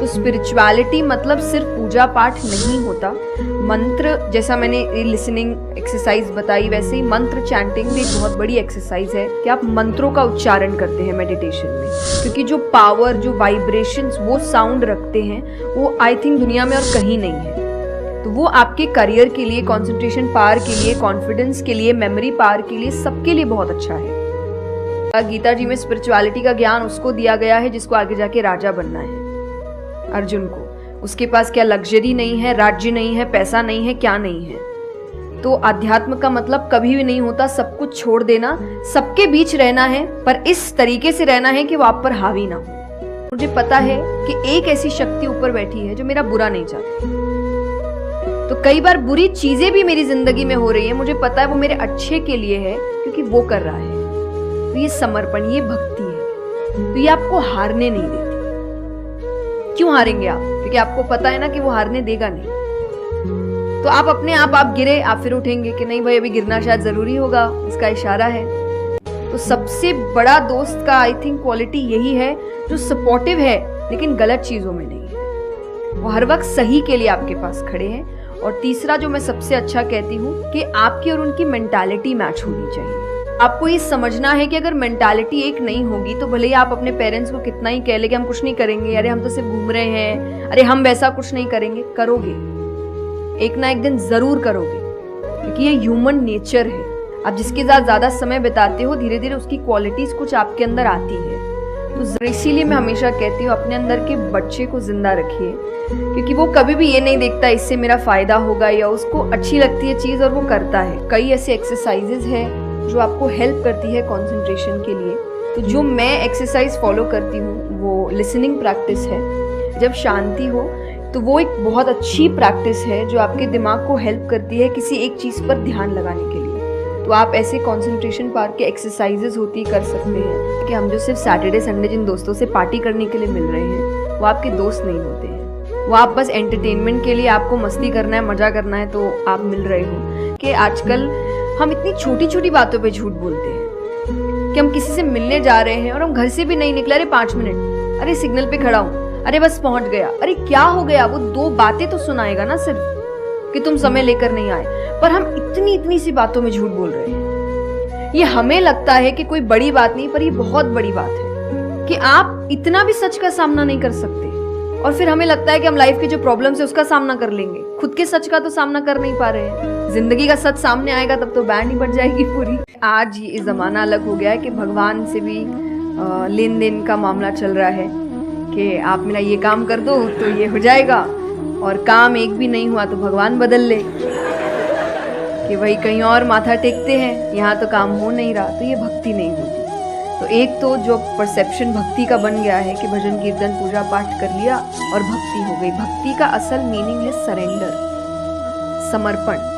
तो स्पिरिचुअलिटी मतलब सिर्फ पूजा पाठ नहीं होता। मंत्र, जैसा मैंने लिसनिंग एक्सरसाइज बताई, वैसे ही मंत्र चैंटिंग भी एक बहुत बड़ी एक्सरसाइज है कि आप मंत्रों का उच्चारण करते हैं मेडिटेशन में, क्योंकि जो पावर, जो वाइब्रेशंस वो साउंड रखते हैं वो आई थिंक दुनिया में और कहीं नहीं है। तो वो आपके करियर के लिए, कंसंट्रेशन पावर के लिए, कॉन्फिडेंस के लिए, मेमोरी पावर के लिए, सबके लिए बहुत अच्छा है। गीता जी में स्पिरिचुअलिटी का ज्ञान उसको दिया गया है जिसको आगे जाके राजा बनना है, अर्जुन को। उसके पास क्या लग्जरी नहीं है, राज्य नहीं है, पैसा नहीं है, क्या नहीं है। तो अध्यात्म का मतलब कभी भी नहीं होता सब कुछ छोड़ देना, सबके बीच रहना है, पर इस तरीके से रहना है कि वो आप पर हावी ना हो। मुझे पता है कि एक ऐसी शक्ति ऊपर बैठी है जो मेरा बुरा नहीं चाहती, तो कई बार बुरी चीजें भी मेरी जिंदगी में हो रही है, मुझे पता है वो मेरे अच्छे के लिए है, क्योंकि वो कर रहा है। तो ये समर्पण, ये भक्ति है। तो ये आपको हारने नहीं देती। क्यों हारेंगे आप? क्योंकि आपको पता है ना कि वो हारने देगा नहीं। तो आप अपने आप गिरे, आप फिर उठेंगे कि नहीं भाई अभी गिरना शायद जरूरी होगा, इसका इशारा है। तो सबसे बड़ा दोस्त का आई थिंक क्वालिटी यही है, जो सपोर्टिव है लेकिन गलत चीजों में नहीं है। वो हर वक्त सही के लिए आपके पास खड़े हैं। और तीसरा जो मैं सबसे अच्छा कहती हूँ कि आपकी और उनकी मेंटालिटी मैच होनी चाहिए। आपको ये समझना है कि अगर मेंटालिटी एक नहीं होगी तो भले ही आप अपने पेरेंट्स को कितना ही कह ले कि हम कुछ नहीं करेंगे, अरे हम तो सिर्फ घूम रहे हैं, अरे हम वैसा कुछ नहीं करेंगे, करोगे एक ना एक दिन जरूर करोगे, क्योंकि ये ह्यूमन नेचर है। आप जिसके साथ ज्यादा समय बिताते हो धीरे धीरे उसकी क्वालिटीज कुछ आपके अंदर आती है। तो इसीलिए मैं हमेशा कहती हूँ अपने अंदर के बच्चे को जिंदा रखिए, क्योंकि वो कभी भी ये नहीं देखता इससे मेरा फायदा होगा, या उसको अच्छी लगती है चीज और वो करता है। कई ऐसे एक्सरसाइजेज हैं जो आपको हेल्प करती है कंसंट्रेशन के लिए। तो जो मैं एक्सरसाइज फॉलो करती हूँ वो लिसनिंग प्रैक्टिस है। जब शांति हो तो वो एक बहुत अच्छी प्रैक्टिस है जो आपके दिमाग को हेल्प करती है किसी एक चीज पर ध्यान लगाने के लिए। तो आप ऐसे कंसंट्रेशन पावर के एक्सरसाइजेज होती कर सकते हैं कि हम जो सिर्फ सैटरडे संडे जिन दोस्तों से पार्टी करने के लिए मिल रहे हैं वो आपके दोस्त नहीं होते हैं। वो आप बस एंटरटेनमेंट के लिए, आपको मस्ती करना है, मजा करना है तो आप मिल रहे हो। कि आजकल हम इतनी छोटी छोटी बातों पे झूठ बोलते हैं कि हम किसी से मिलने जा रहे हैं और हम घर से भी नहीं निकले, अरे 5 मिनट, अरे सिग्नल पे खड़ा हूँ, अरे बस पहुंच गया, अरे क्या हो गया। वो 2 बातें तो सुनाएगा ना सिर्फ कि तुम समय लेकर नहीं आए, पर हम इतनी इतनी सी बातों में झूठ बोल रहे हैं। ये हमें लगता है कि कोई बड़ी बात नहीं, पर ये बहुत बड़ी बात है कि आप इतना भी सच का सामना नहीं कर सकते। और फिर हमें लगता है कि हम लाइफ के जो प्रॉब्लम्स है उसका सामना कर लेंगे, खुद के सच का तो सामना कर नहीं पा रहे हैं। जिंदगी का सच सामने आएगा तब तो बैंड ही बज जाएगी पूरी। आज ये जमाना अलग हो गया है कि भगवान से भी लेन देन का मामला चल रहा है कि आप मेरा ये काम कर दो तो ये हो जाएगा, और काम एक भी नहीं हुआ तो भगवान बदल ले, कि भाई कहीं और माथा टेकते हैं, यहाँ तो काम हो नहीं रहा। तो ये भक्ति नहीं होती। तो एक तो जो परसेप्शन भक्ति का बन गया है कि भजन कीर्तन पूजा पाठ कर लिया और भक्ति हो गई। भक्ति का असल मीनिंग है सरेंडर, समर्पण।